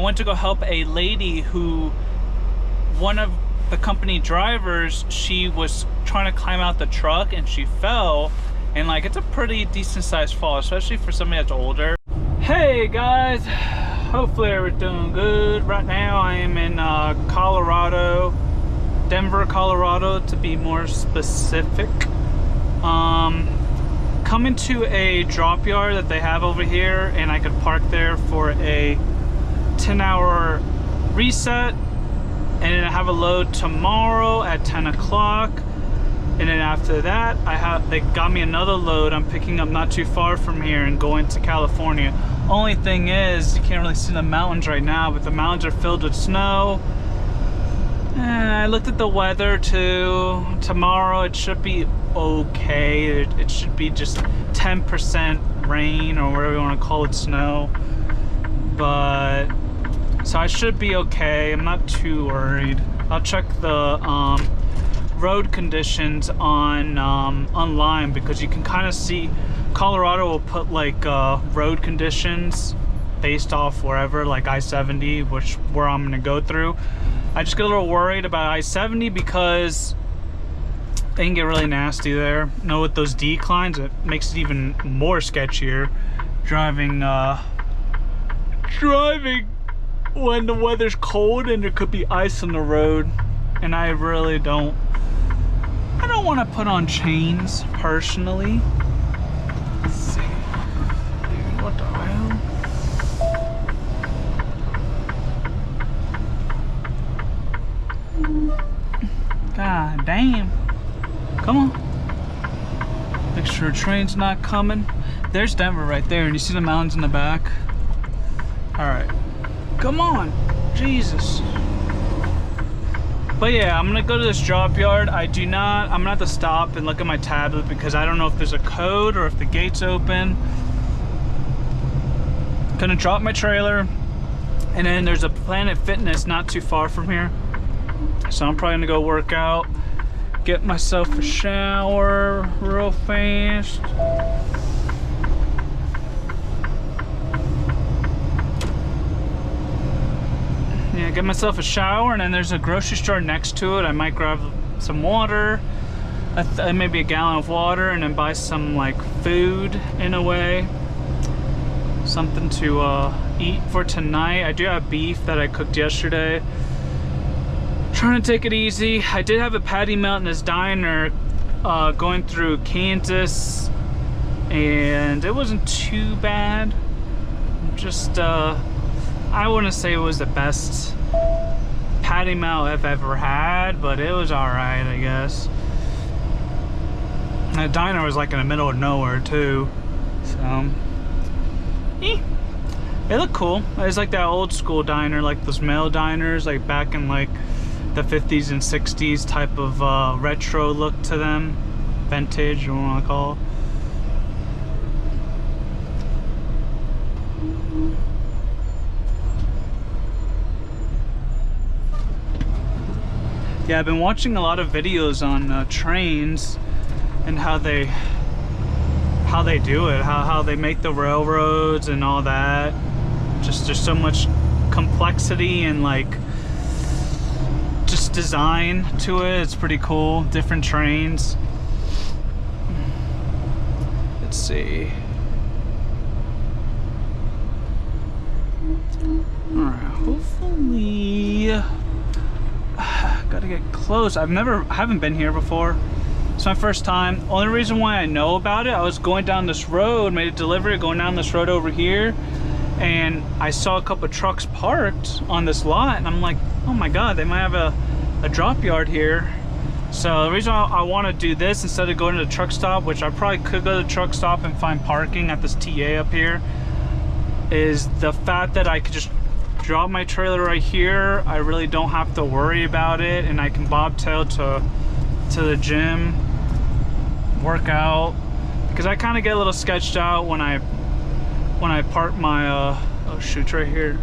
I went to go help a lady who, one of the company drivers, she was trying to climb out the truck and she fell, and like it's a pretty decent sized fall, especially for somebody that's older. Hey guys, hopefully we're doing good. Right now I am in Colorado, Denver, Colorado to be more specific. Coming to a drop yard that they have over here, and I could park there for a 10-hour reset, and then I have a load tomorrow at 10 o'clock, and then after that they got me another load I'm picking up not too far from here and going to California. Only thing is, you can't really see the mountains right now, but the mountains are filled with snow. I looked at the weather too. Tomorrow it should be okay. It should be just 10% rain, or whatever you want to call it, snow. But so I should be okay. I'm not too worried. I'll check the road conditions on online, because you can kind of see Colorado will put like road conditions based off wherever, like I-70, where I'm gonna go through. I just get a little worried about I-70 because they can get really nasty there. You know, with those declines, it makes it even more sketchier driving when the weather's cold and there could be ice on the road. And I really don't want to put on chains personally. Let's see. Dude, what the hell? God damn. Come on. Make sure a train's not coming. There's Denver right there, and you see the mountains in the back? Alright. Come on. Jesus. But yeah, I'm gonna go to this drop yard. I'm gonna have to stop and look at my tablet because I don't know if there's a code or if the gate's open. Gonna drop my trailer, and then there's a Planet Fitness not too far from here. So I'm probably gonna go work out, get myself a shower real fast. Yeah, get myself a shower, and then there's a grocery store next to it. I might grab some water, maybe a gallon of water, and then buy some like food in a way. Something to eat for tonight. I do have beef that I cooked yesterday. Trying to take it easy. I did have a patty melt in this diner going through Kansas, and it wasn't too bad. Just I wouldn't say it was the best patty melt I've ever had, but it was alright, I guess. The diner was like in the middle of nowhere too, so it looked cool. It's like that old school diner, like those male diners, like back in like the 50s and 60s type of retro look to them, vintage, or what you want to call it. Yeah, I've been watching a lot of videos on trains and how they do it, how they make the railroads and all that. Just there's so much complexity and like just design to it. It's pretty cool. Different trains. Let's see. Alright, hopefully gotta get close. I haven't been here before. It's my first time. Only reason why I know about it, I was going down this road, made a delivery going down this road over here, and I saw a couple of trucks parked on this lot, and I'm like, oh my god, they might have a drop yard here. So the reason I want to do this instead of going to the truck stop, which I probably could go to the truck stop and find parking at this TA up here, is the fact that I could just drop my trailer right here. I really don't have to worry about it, and I can bobtail to the gym, work out, because I kind of get a little sketched out when I park my oh shoot, it's right here.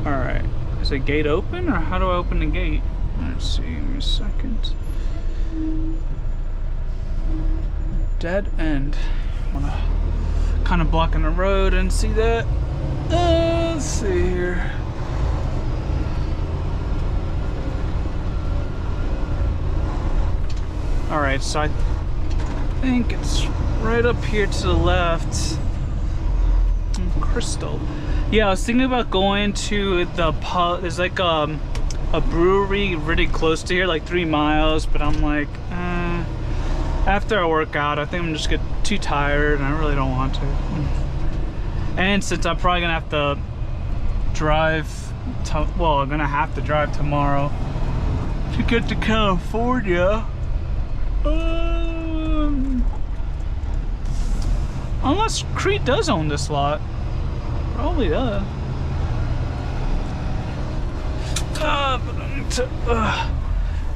All right, is the gate open, or how do I open the gate? Let's see, give me a second. Dead end. kind of blocking the road, and see that. Let's see here. All right, so I think it's right up here to the left. Crystal. Yeah, I was thinking about going to the pub. There's like a brewery really close to here, like 3 miles, but I'm like, after I work out, I think I'm just get too tired and I really don't want to. And since I'm probably gonna have to drive well, I'm gonna have to drive tomorrow to get to California. Unless Crete does own this lot. Probably does. But I need to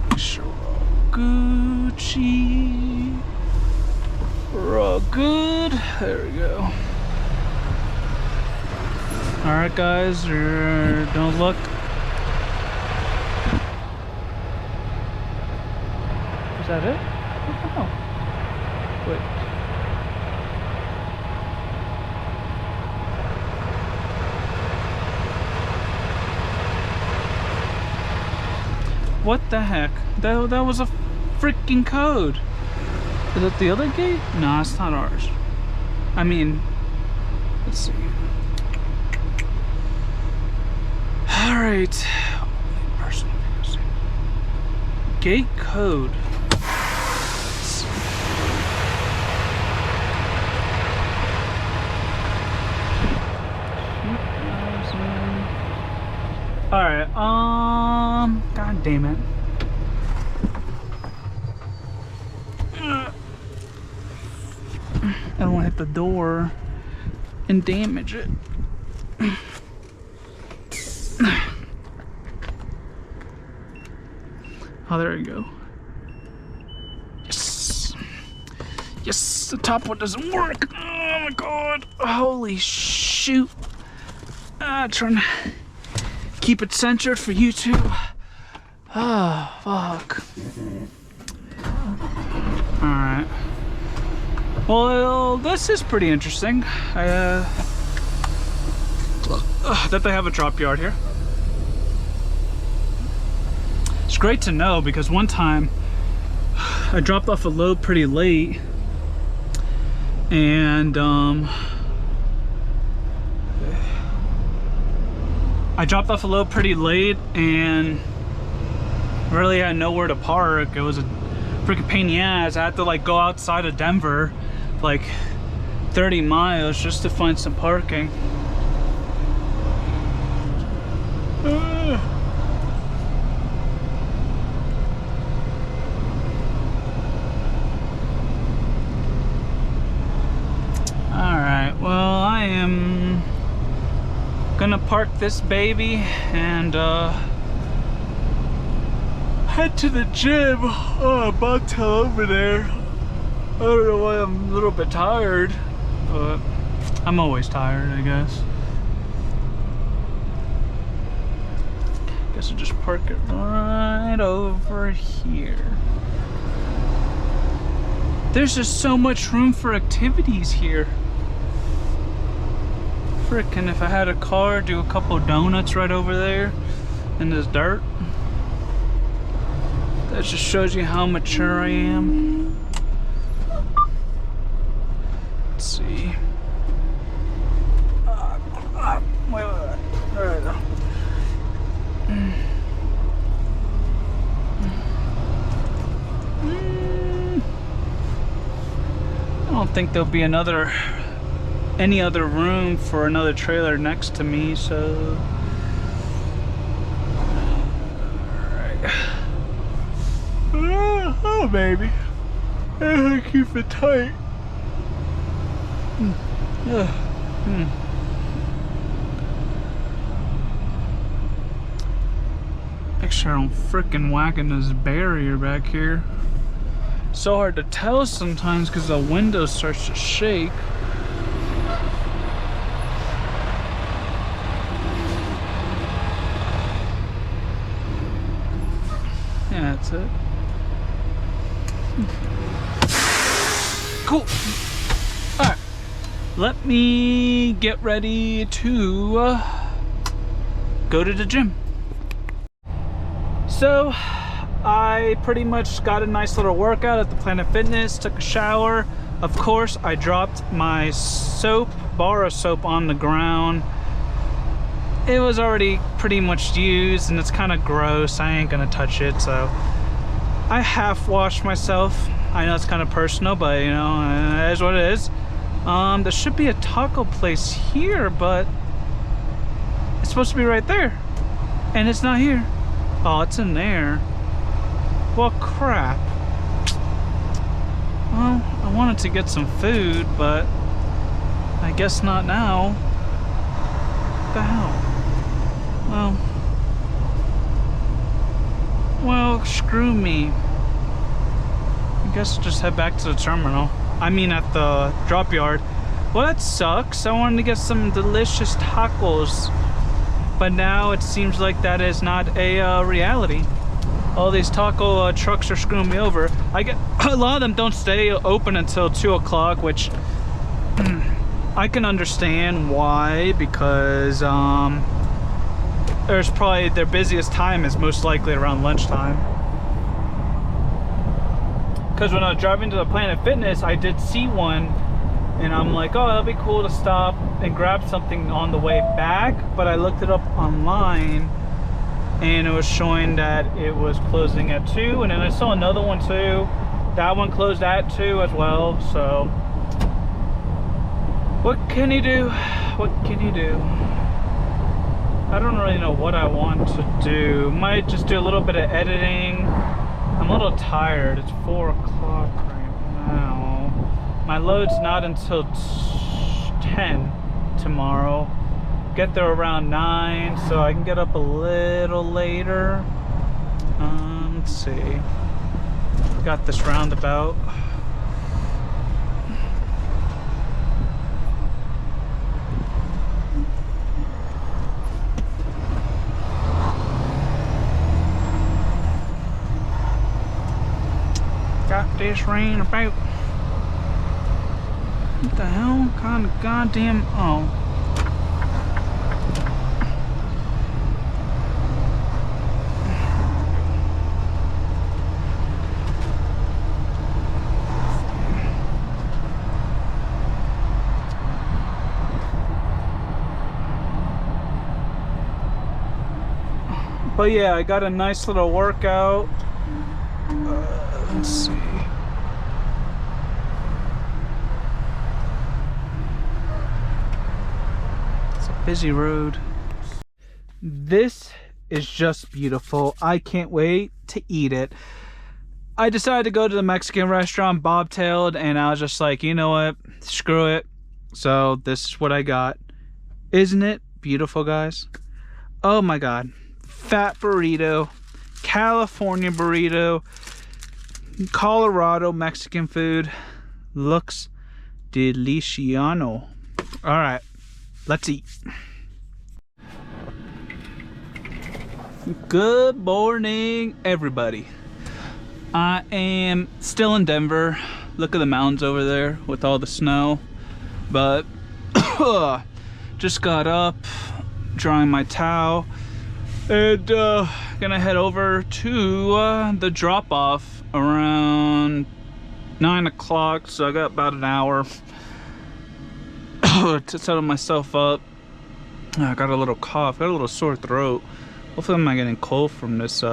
make sure we're all Gucci. We're all good. There we go. Alright guys, don't look. Is that it? Oh. Wait. What the heck? That was a freaking code. Is it the other gate? No, it's not ours. I mean, let's see. Alright. Gate code. Alright, god damn it. I don't want to hit the door and damage it. Oh, there we go. Yes. Yes, the top one doesn't work. Oh my god. Holy shoot. Trying to keep it centered for YouTube. Oh, fuck. Alright. Well, this is pretty interesting. That they have a drop yard here. It's great to know because one time I dropped off a load pretty late and really had nowhere to park. It was a freaking pain in the ass. I had to like go outside of Denver like 30 miles just to find some parking. Alright, well, I am gonna park this baby and head to the gym. Oh, bobtail over there. I don't know why I'm a little bit tired, but I'm always tired, I guess. Guess I'll just park it right over here. There's just so much room for activities here. Frickin', if I had a car, do a couple donuts right over there in this dirt. That just shows you how mature I am. Let's see. Wait. There we go. I don't think there'll be any other room for another trailer next to me, so. Alright. Oh, baby. Keep it tight. Make sure I don't frickin' whack in this barrier back here. So hard to tell sometimes because the window starts to shake. Yeah, that's it. Cool. Alright. let me get ready to go to the gym. So I pretty much got a nice little workout at the Planet Fitness, took a shower. Of course, I dropped my bar of soap on the ground. It was already pretty much used and it's kind of gross. I ain't gonna touch it, so I half washed myself. I know it's kind of personal, but you know, it is what it is. There should be a taco place here, but it's supposed to be right there and it's not here. Oh, it's in there. Well, crap. Well, I wanted to get some food, but I guess not now. What the hell? Well, screw me. I guess I'll just head back to the terminal. I mean, at the Dropyard. Well, that sucks. I wanted to get some delicious tacos, but now it seems like that is not a reality. All these taco trucks are screwing me over. A lot of them don't stay open until 2 o'clock, which I can understand why, because there's probably their busiest time is most likely around lunchtime. Because when I was driving to the Planet Fitness, I did see one, and I'm like, oh, that'd be cool to stop and grab something on the way back. But I looked it up online, and it was showing that it was closing at 2, and then I saw another one too. That one closed at 2 as well. So what can you do? What can you do? I don't really know what I want to do. Might just do a little bit of editing. I'm a little tired. It's 4 o'clock right now. My load's not until 10 tomorrow. Get there around 9, so I can get up a little later. Let's see. Got this roundabout. Got this rain about. What the hell? Kind of goddamn. Oh. But yeah, I got a nice little workout. Let's see. It's a busy road. This is just beautiful. I can't wait to eat it. I decided to go to the Mexican restaurant, Bobtailed, and I was just like, you know what? Screw it. So this is what I got. Isn't it beautiful, guys? Oh my God. Fat burrito, California burrito, Colorado Mexican food. Looks deliciano. All right, let's eat. Good morning, everybody. I am still in Denver. Look at the mountains over there with all the snow. But just got up, drying my towel. And gonna head over to the drop-off around 9 o'clock, so I got about an hour to settle myself up. I got a little cough, got a little sore throat. Hopefully I'm not getting cold from this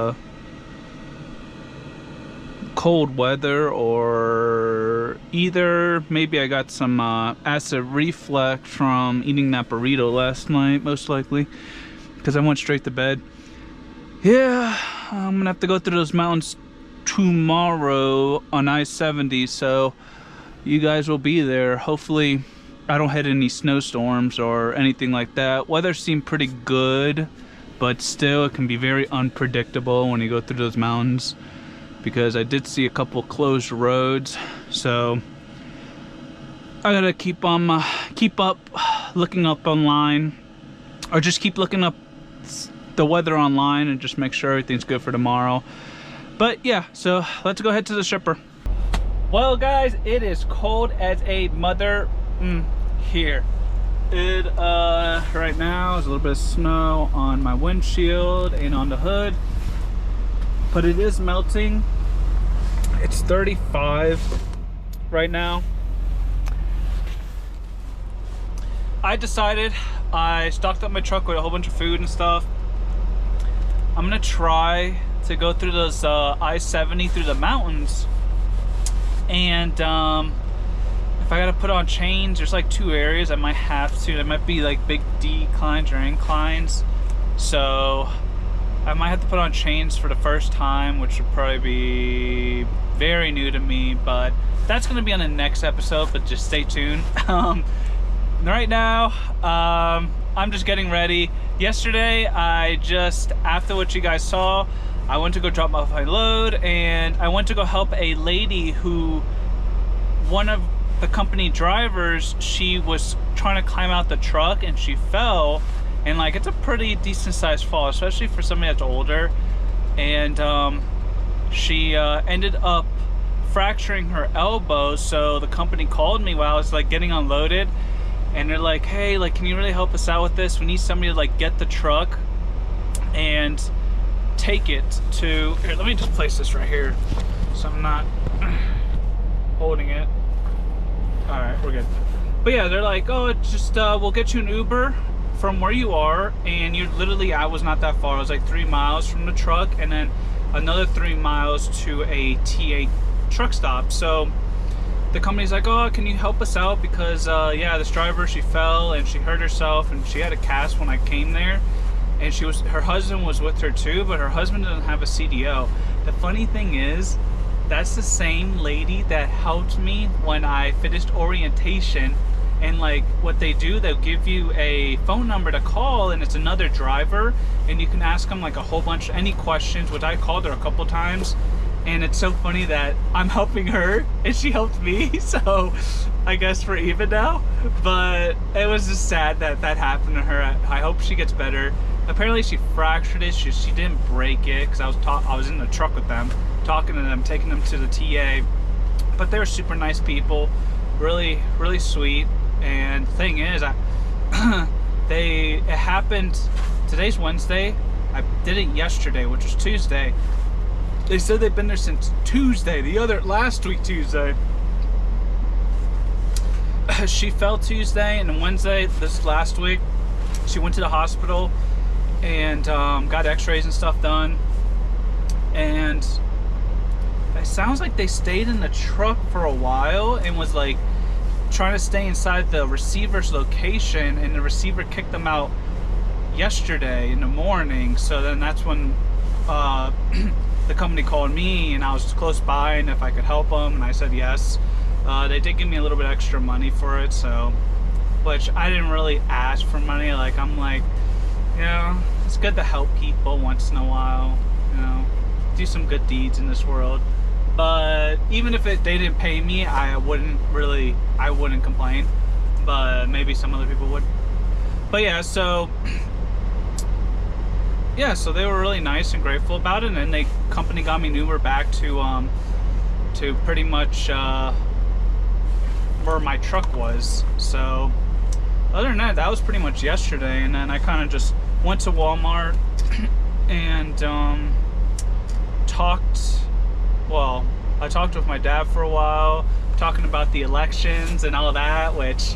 cold weather, or either maybe I got some acid reflux from eating that burrito last night, most likely, because I went straight to bed. Yeah, I'm gonna have to go through those mountains tomorrow on I-70, so you guys will be there. Hopefully I don't hit any snowstorms or anything like that. Weather seemed pretty good, but still it can be very unpredictable when you go through those mountains, because I did see a couple closed roads. So I gotta keep up looking up online, or just keep looking up the weather online and just make sure everything's good for tomorrow. But yeah, so let's go ahead to the shipper. Well guys, it is cold as a mother here. It right now is a little bit of snow on my windshield and on the hood, but it is melting. It's 35 right now. I decided, I stocked up my truck with a whole bunch of food and stuff. I'm gonna try to go through those I-70 through the mountains, and if I gotta put on chains, there's like 2 areas I might have to. There might be like big declines or inclines, so I might have to put on chains for the first time, which would probably be very new to me, but that's gonna be on the next episode, but just stay tuned. Right now, I'm just getting ready. Yesterday, after what you guys saw, I went to go drop off my load, and I went to go help a lady who, one of the company drivers, she was trying to climb out the truck and she fell, and like, it's a pretty decent sized fall, especially for somebody that's older, and she ended up fracturing her elbow. So the company called me while I was like getting unloaded, and they're like, hey, like, can you really help us out with this? We need somebody to like get the truck and take it to, here, let me just place this right here so I'm not holding it. All right, we're good. But yeah, they're like, oh, it's just we'll get you an Uber from where you are, and you're literally, I was not that far. I was like 3 miles from the truck, and then another 3 miles to a TA truck stop. So the company's like, oh, can you help us out? Because yeah, this driver, she fell and she hurt herself, and she had a cast when I came there, and her husband was with her too, but her husband doesn't have a CDO. The funny thing is, that's the same lady that helped me when I finished orientation. And like, what they do, they'll give you a phone number to call, and it's another driver, and you can ask them like a whole bunch, any questions, which I called her a couple times. And it's so funny that I'm helping her and she helped me, so I guess we're even now. But it was just sad that that happened to her. I hope she gets better. Apparently she fractured it. She didn't break it, because I was in the truck with them, talking to them, taking them to the TA. But they were super nice people, really, really sweet. And the thing is, it happened, today's Wednesday. I did it yesterday, which was Tuesday. They said they've been there since Tuesday, last week Tuesday. She fell Tuesday, and then Wednesday, this last week, she went to the hospital and got x-rays and stuff done. And it sounds like they stayed in the truck for a while and was like trying to stay inside the receiver's location, and the receiver kicked them out yesterday in the morning. So then that's when the company called me, and I was close by, and if I could help them, and I said yes. They did give me a little bit extra money for it, so, which I didn't really ask for money. Like, I'm like, you know, it's good to help people once in a while, you know, do some good deeds in this world. But even if they didn't pay me, I wouldn't complain, but maybe some other people would. But yeah, so yeah, so they were really nice and grateful about it, and then the company got me an Uber back to pretty much where my truck was. So other than that, that was pretty much yesterday. And then I kind of just went to Walmart and I talked with my dad for a while, talking about the elections and all of that, which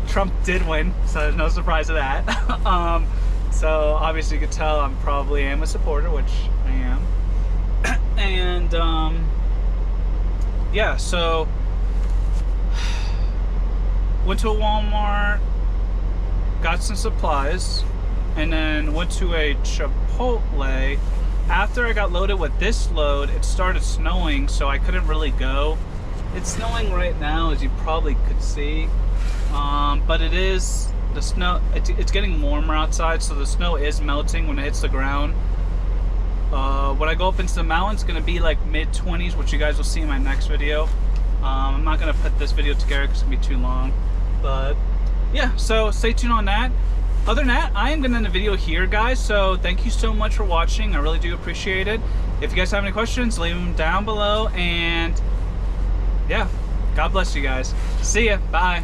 Trump did win, so there's no surprise of that. So obviously you could tell I probably am a supporter, which I am. And yeah, so went to a Walmart, got some supplies, and then went to a Chipotle. After I got loaded with this load, it started snowing, so I couldn't really go. It's snowing right now, as you probably could see, but it is, the snow, it's getting warmer outside, so the snow is melting when it hits the ground. When I go up into the mountains, it's going to be like mid-20s, which you guys will see in my next video. I'm not going to put this video together because it's going to be too long, but yeah, so stay tuned on that. Other than that, I am going to end the video here, guys, so thank you so much for watching. I really do appreciate it. If you guys have any questions, leave them down below, and yeah, God bless you guys. See ya. Bye.